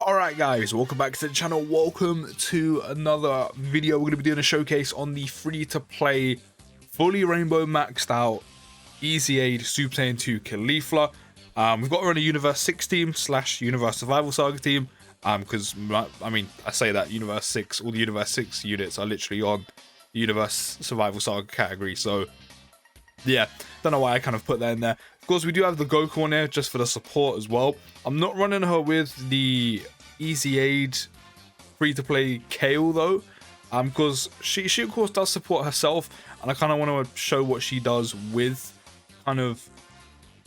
Alright guys, welcome back to the channel. Welcome to another video. We're going to be doing a showcase on the free-to-play, fully rainbow maxed out EZA Super Saiyan 2 Caulifla. We've got her on a Universe 6 team / Universe Survival Saga team. Because, I mean, I say that Universe 6, all the Universe 6 units are literally on the Universe Survival Saga category. So, yeah, don't know why I kind of put that in there. Of course, we do have the Goku on there just for the support as well. I'm not running her with the EZA free-to-play Kale though, because she of course does support herself, and I kind of want to show what she does with kind of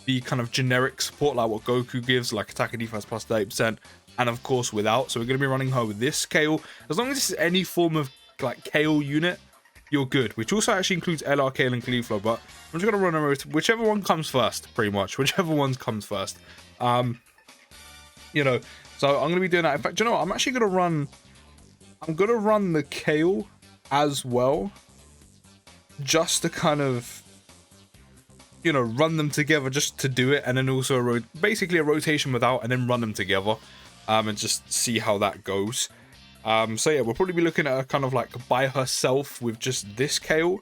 the generic support like what Goku gives, like attack and defense plus 30%, and of course without. So we're going to be running her with this Kale. As long as this is any form of like Kale unit, you're good, which also actually includes LR, Kale, and Caulifla, but I'm just going to run her with whichever one comes first, pretty much. Whichever one comes first. You know, so I'm going to be doing that. In fact, you know what? I'm actually going to run... I'm going to run the Kale as well, just to kind of, you know, run them together just to do it, and then also basically a rotation without, and then run them together, and just see how that goes. So yeah, we'll probably be looking at her kind of like by herself with just this Kale,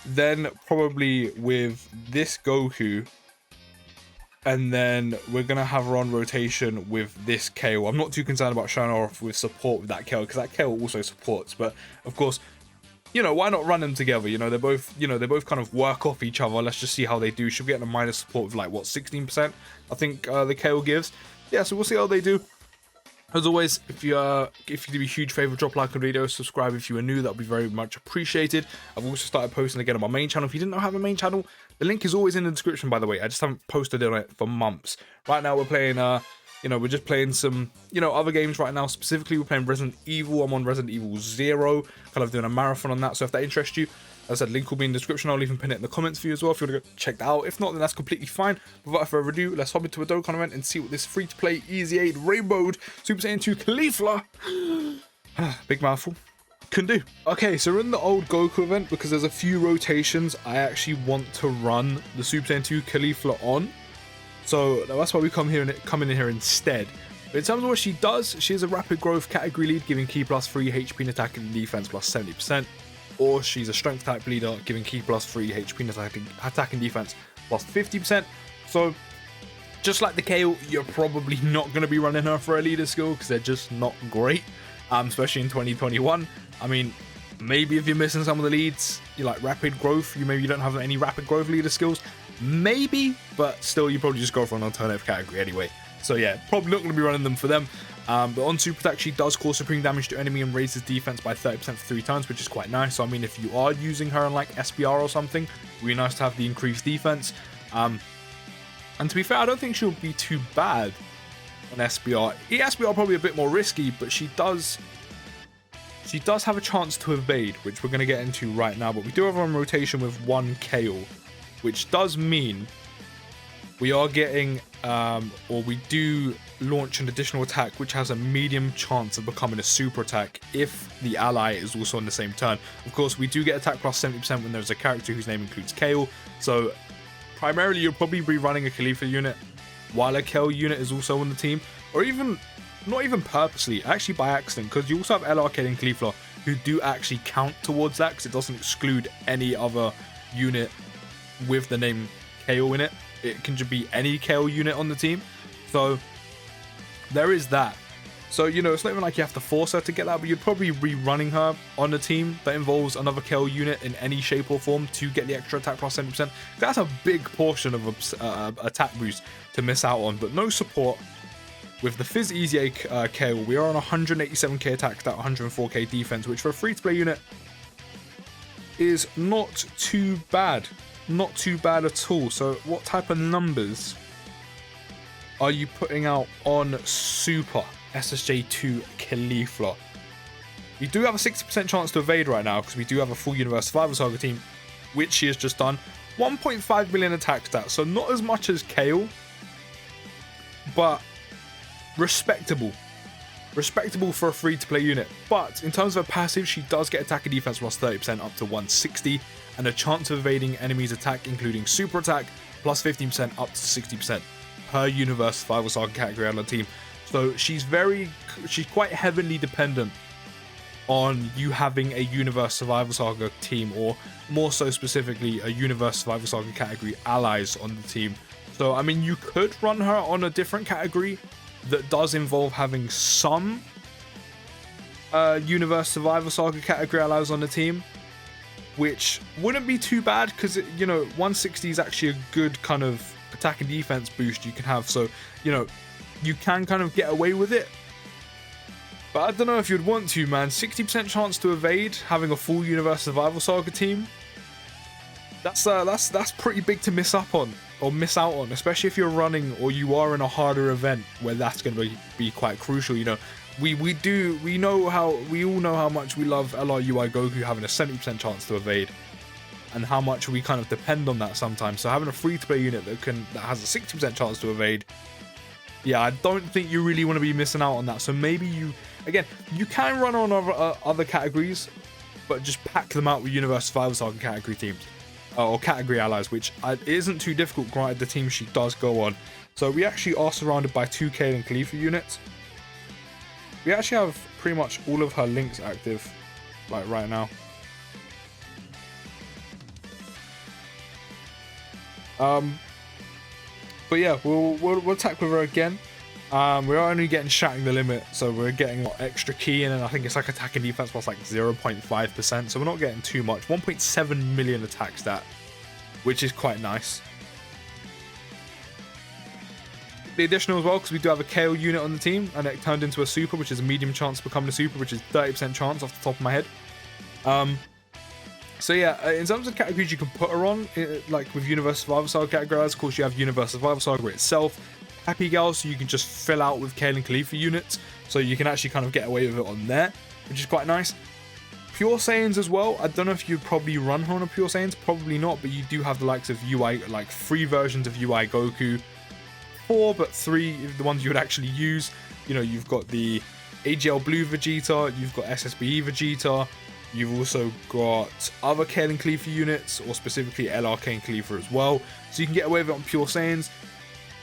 then probably with this Goku, and then we're gonna have her on rotation with this Kale. I'm not too concerned about showing her off with support with that Kale, because that Kale also supports, but of course, you know, why not run them together? You know, they're both, you know, they both kind of work off each other. Let's just see how they do. Should be getting a minus support with like what, 16%, I think the Kale gives. Yeah, so we'll see how they do. As always, if you do me a huge favor, drop a like on the video, subscribe if you are new, that would be very much appreciated. I've also started posting again on my main channel. If you didn't know I have a main channel, the link is always in the description, by the way. I just haven't posted on it for months. Right now we're playing, you know, we're just playing some, you know, other games right now. Specifically, we're playing Resident Evil. I'm on Resident Evil 0, kind of doing a marathon on that. So if that interests you, as I said, link will be in the description. I'll even pin it in the comments for you as well if you want to go check that out. If not, then that's completely fine. But without further ado, let's hop into a Dokkan event and see what this free-to-play EZA rainbowed Super Saiyan 2 Caulifla, big mouthful, can do. Okay, so we're in the old Goku event because there's a few rotations I actually want to run the Super Saiyan 2 Caulifla on. So that's why we come in here instead. But in terms of what she does, she is a rapid growth category lead, giving Ki plus 3 HP and attack and defense plus 70%. Or she's a strength type leader, giving Ki plus 3 HP and attack and defense plus 50%. So, just like the Kale, you're probably not going to be running her for a leader skill because they're just not great, especially in 2021. I mean, maybe if you're missing some of the leads, you like rapid growth, maybe you don't have any rapid growth leader skills, maybe, but still, you probably just go for an alternative category anyway. So yeah, probably not going to be running them for them. But on Super Attack, she does cause supreme damage to enemy and raises defense by 30% for 3 times, which is quite nice. So I mean, if you are using her in like SPR or something, it would be nice to have the increased defense. And to be fair, I don't think she'll be too bad on SPR. SPR probably a bit more risky, but she does have a chance to evade, which we're going to get into right now. But we do have her on rotation with 1 Kale, which does mean we are getting, or we do launch an additional attack, which has a medium chance of becoming a super attack if the ally is also on the same turn. Of course, we do get attack plus 70% when there's a character whose name includes Kale. So primarily, you'll probably be running a Caulifla unit while a Kale unit is also on the team, or even not even purposely, actually by accident, because you also have LR, Kale, and Caulifla who do actually count towards that, because it doesn't exclude any other unit with the name Kale in it. It can just be any Kale unit on the team. So there is that. So, you know, it's not even like you have to force her to get that, but you'd probably be running her on a team that involves another Kale unit in any shape or form to get the extra attack plus 70%. That's a big portion of attack boost to miss out on, but no support. With the Fizz EZA Kale, we are on 187k attack, that 104k defense, which for a free-to-play unit is not too bad. Not too bad at all. So what type of numbers are you putting out on Super SSJ2 Caulifla? You do have a 60% chance to evade right now because we do have a full Universe Survival Saga team, which she has just done. 1.5 million attack stats, so not as much as Kale, but respectable. Respectable for a free-to-play unit. But in terms of her passive, she does get attack and defense plus 30% up to 160, and a chance of evading enemies' attack, including super attack, plus 15% up to 60% per Universe Survival Saga category on the team. So she's quite heavily dependent on you having a Universe Survival Saga team, or more so specifically a Universe Survival Saga category allies on the team. So I mean, you could run her on a different category that does involve having some Universe Survival Saga category allies on the team, which wouldn't be too bad, because you know, 160 is actually a good kind of attack and defense boost you can have, so you know, you can kind of get away with it. But I don't know if you'd want to, man. 60% chance to evade, having a full Universe Survival Saga team, that's pretty big to miss up on, or miss out on, especially if you're running or you are in a harder event where that's going to be quite crucial. You know, we all know how much we love LRUI Goku having a 70% chance to evade, and how much we kind of depend on that sometimes. So having a free-to-play unit that has a 60% chance to evade, yeah, I don't think you really want to be missing out on that. So maybe you can run on other categories, but just pack them out with Universe Survival Saga category teams, or category allies, which isn't too difficult granted the team she does go on. So we actually are surrounded by 2 Kaylin Caulifla units. We actually have pretty much all of her links active, like right now. But yeah, we'll attack with her again. We're only getting Shattering the Limit, so we're getting extra key in, and I think it's like attack and defense plus like 0.5%, so we're not getting too much. 1.7 million attack stat, which is quite nice. The additional as well, because we do have a KO unit on the team, and it turned into a super, which is a medium chance of becoming a super, which is 30% chance off the top of my head. So yeah, in terms of categories you can put her on, like with Universe Survival Saga categories, of course you have Universe Survival Saga itself, Happy Gal, so you can just fill out with Kaylin Caulifla units, so you can actually kind of get away with it on there, which is quite nice. Pure Saiyans as well, I don't know if you'd probably run her on a Pure Saiyans, probably not, but you do have the likes of UI, like 3 versions of UI Goku, 4, but 3 the ones you would actually use. You know, you've got the AGL Blue Vegeta, you've got SSBE Vegeta, you've also got other Kaylin Caulifla units, or specifically LRK and Caulifla as well. So you can get away with it on Pure Saiyans.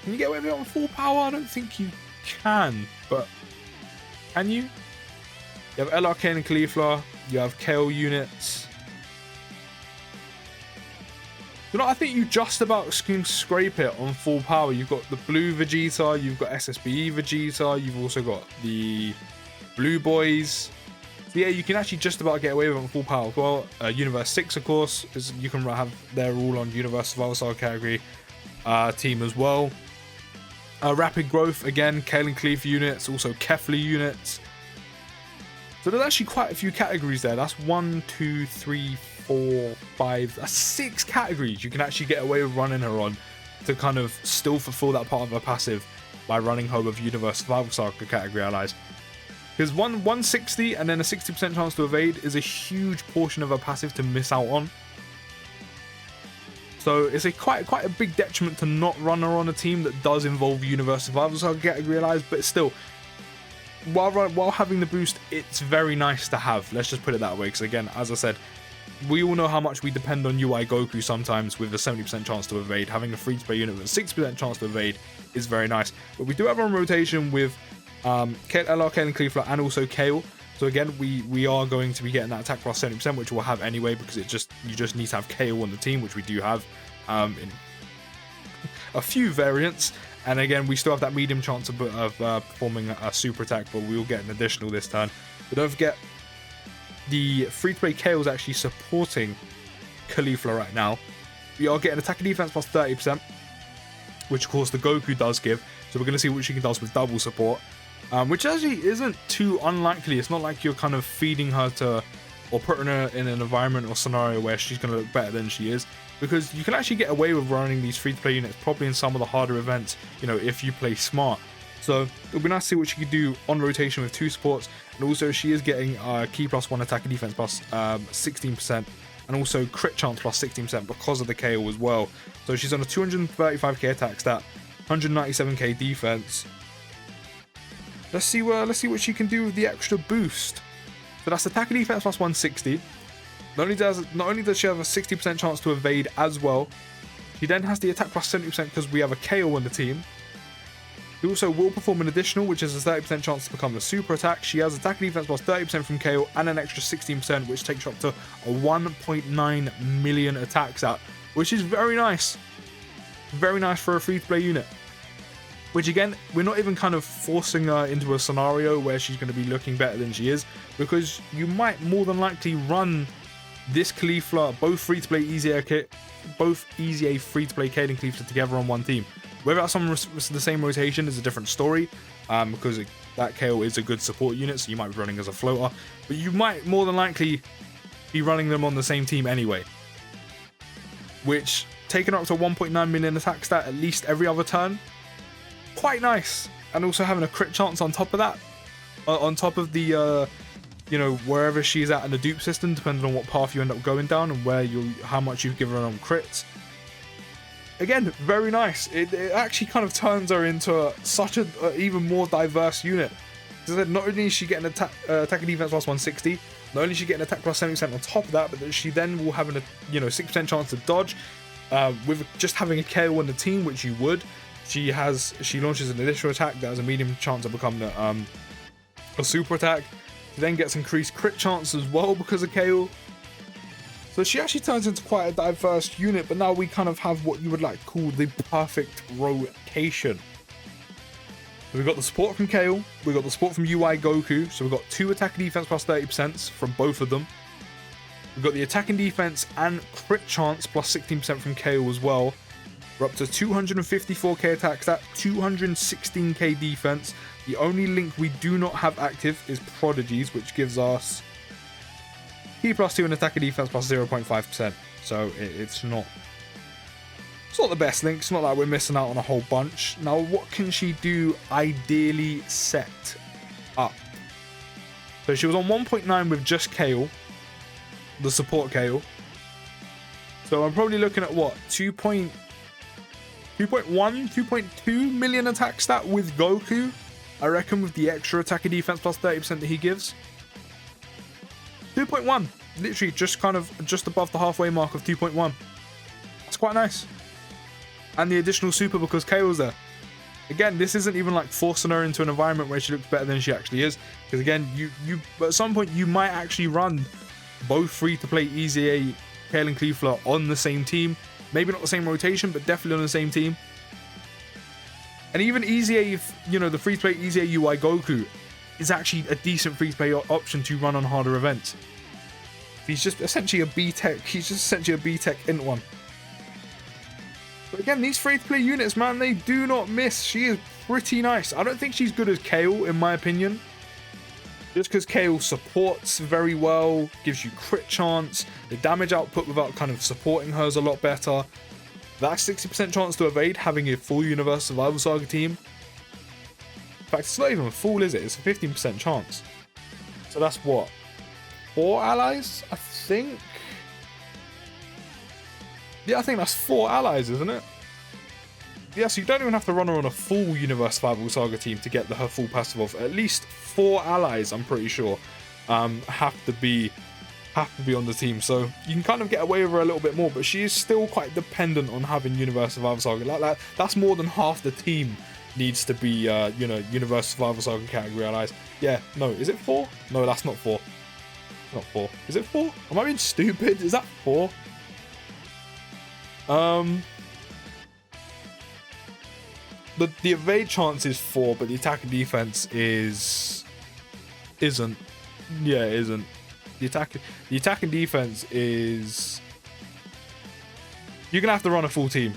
Can you get away with it on full power? I don't think you can, but can you? You have LRK and Caulifla, you have KO units. You know, I think you just about can scrape it on full power. You've got the Blue Vegeta, you've got SSBE Vegeta, you've also got the Blue Boys. Yeah, you can actually just about get away with it on full power as well. Universe 6, of course, is you can have, they're all on Universe Survival Saga category team as well. Rapid Growth, again, Kaylin Caulifla units, also Kefla units. So there's actually quite a few categories there. That's 1, 2, 3, 4, 5, that's 6 categories you can actually get away with running her on to kind of still fulfill that part of her passive by running her with Universe Survival Saga category allies. Because 160 and then a 60% chance to evade is a huge portion of her passive to miss out on. So it's a quite a big detriment to not run her on a team that does involve Universe Survival Saga category allies, but still, while having the boost, it's very nice to have. Let's just put it that way, because again, as I said, we all know how much we depend on UI Goku sometimes with a 70% chance to evade. Having a free-to-play unit with a 60% chance to evade is very nice. But we do have on rotation with LRK and Caulifla, and also Kale. So again, we are going to be getting that attack plus 70%, which we'll have anyway, because you just need to have Kale on the team, which we do have in a few variants. And again, we still have that medium chance of performing a super attack, but we will get an additional this turn. But don't forget, the free-to-play Kale is actually supporting Caulifla right now. We are getting attack and defense plus 30%, which of course the Goku does give. So we're going to see what she does with double support. Which actually isn't too unlikely. It's not like you're kind of feeding her to, or putting her in an environment or scenario where she's going to look better than she is, because you can actually get away with running these free-to-play units probably in some of the harder events, you know, if you play smart. So it'll be nice to see what she can do on rotation with 2 supports, and also she is getting key plus 1 attack and defense plus 16%, and also crit chance plus 16% because of the KO as well. So she's on a 235k attack stat, 197k defense. Let's see what she can do with the extra boost. So that's attack and defense plus 160. Not only does she have a 60% chance to evade as well, she then has the attack plus 70% because we have a KO on the team. She also will perform an additional, which is a 30% chance to become a super attack. She has attack and defense plus 30% from KO and an extra 16%, which takes her up to a 1.9 million attack stat, which is very nice. Very nice for a free-to-play unit. Which again, we're not even kind of forcing her into a scenario where she's going to be looking better than she is, because you might more than likely run this Caulifla, both free-to-play EZA free-to-play Caden Caulifla together on one team. Whether that's on the same rotation is a different story, because that KO is a good support unit, so you might be running as a floater, but you might more than likely be running them on the same team anyway. Which, taking up to 1.9 million attack stat at least every other turn, quite nice. And also having a crit chance on top of that, on top of the, you know, wherever she's at in the dupe system, depending on what path you end up going down and where how much you've given her on crits. Again, very nice. It actually kind of turns her into such a even more diverse unit. Because not only is she getting attack and defense plus 160, not only is she getting attack plus 70% on top of that, but she then will have a 6% chance to dodge. With just having a KO on the team, which you would, she launches an additional attack that has a medium chance to become a super attack. She then gets increased crit chance as well because of KO. So she actually turns into quite a diverse unit, but now we kind of have what you would like to call the perfect rotation. So we've got the support from KO, we've got the support from UI Goku, so we've got 2 attack and defense plus 30% from both of them. We've got the attack and defense and crit chance plus 16% from KO as well. We're up to 254k attack stat, 216k defense. The only link we do not have active is Prodigies, which gives us P plus 2 and attack and defense plus 0.5%. So it's not the best link. It's not like we're missing out on a whole bunch. Now, what can she do ideally set up? So she was on 1.9 with just KO, the support KO. So I'm probably looking at what, 2.1, 2.2 million attack stat with Goku, I reckon, with the extra attack and defense plus 30% that he gives. 2.1, literally just above the halfway mark of 2.1. That's quite nice. And the additional super because KO's there. Again, this isn't even like forcing her into an environment where she looks better than she actually is. Because again, you at some point you might actually run both free-to-play EZA Caulifla and Caulifla on the same team. Maybe not the same rotation, but definitely on the same team. And even EZA, the free-to-play EZA UI Goku is actually a decent free-to-play option to run on harder events. He's just essentially a B-Tech. He's just essentially a B-Tech int one. But again, these free-to-play units, man, they do not miss. She is pretty nice. I don't think she's good as KO, in my opinion. Just because KO supports very well, gives you crit chance, the damage output without kind of supporting her is a lot better. That 60% chance to evade, having a full Universe Survival Saga team. In fact, it's not even a full, is it? It's a 15% chance. So that's what? 4 allies, I think? Yeah, I think that's 4 allies, isn't it? Yeah, so you don't even have to run her on a full Universe Survival Saga team to get her full passive off. At least 4 allies, I'm pretty sure, have to be on the team. So you can kind of get away with her a little bit more, but she is still quite dependent on having Universe Survival Saga. That's more than half the team needs to be, Universe Survival Saga category allies. Yeah, no, is it 4? No, that's not 4. Not 4. Is it 4? Am I being stupid? Is that 4? The evade chance is 4, but the attack and defense isn't. Yeah, it isn't. The attack and defense is. You're gonna have to run a full team.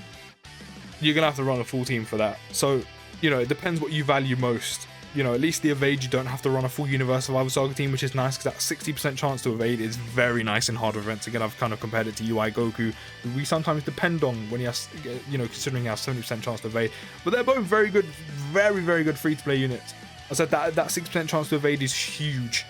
You're gonna have to run a full team for that. So, it depends what you value most. At least the evade, you don't have to run a full Universe Survival Saga team, which is nice because that 60% chance to evade is very nice in harder events. Again, I've kind of compared it to UI Goku, who we sometimes depend on when he has, considering he has 70% chance to evade. But they're both very good, very, very good free-to-play units. I said that 60% chance to evade is huge.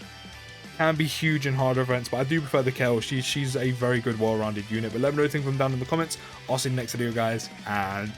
Can be huge in harder events, but I do prefer the KO. She's a very good, well-rounded unit. But let me know what you think from down in the comments. I'll see you in the next video, guys, and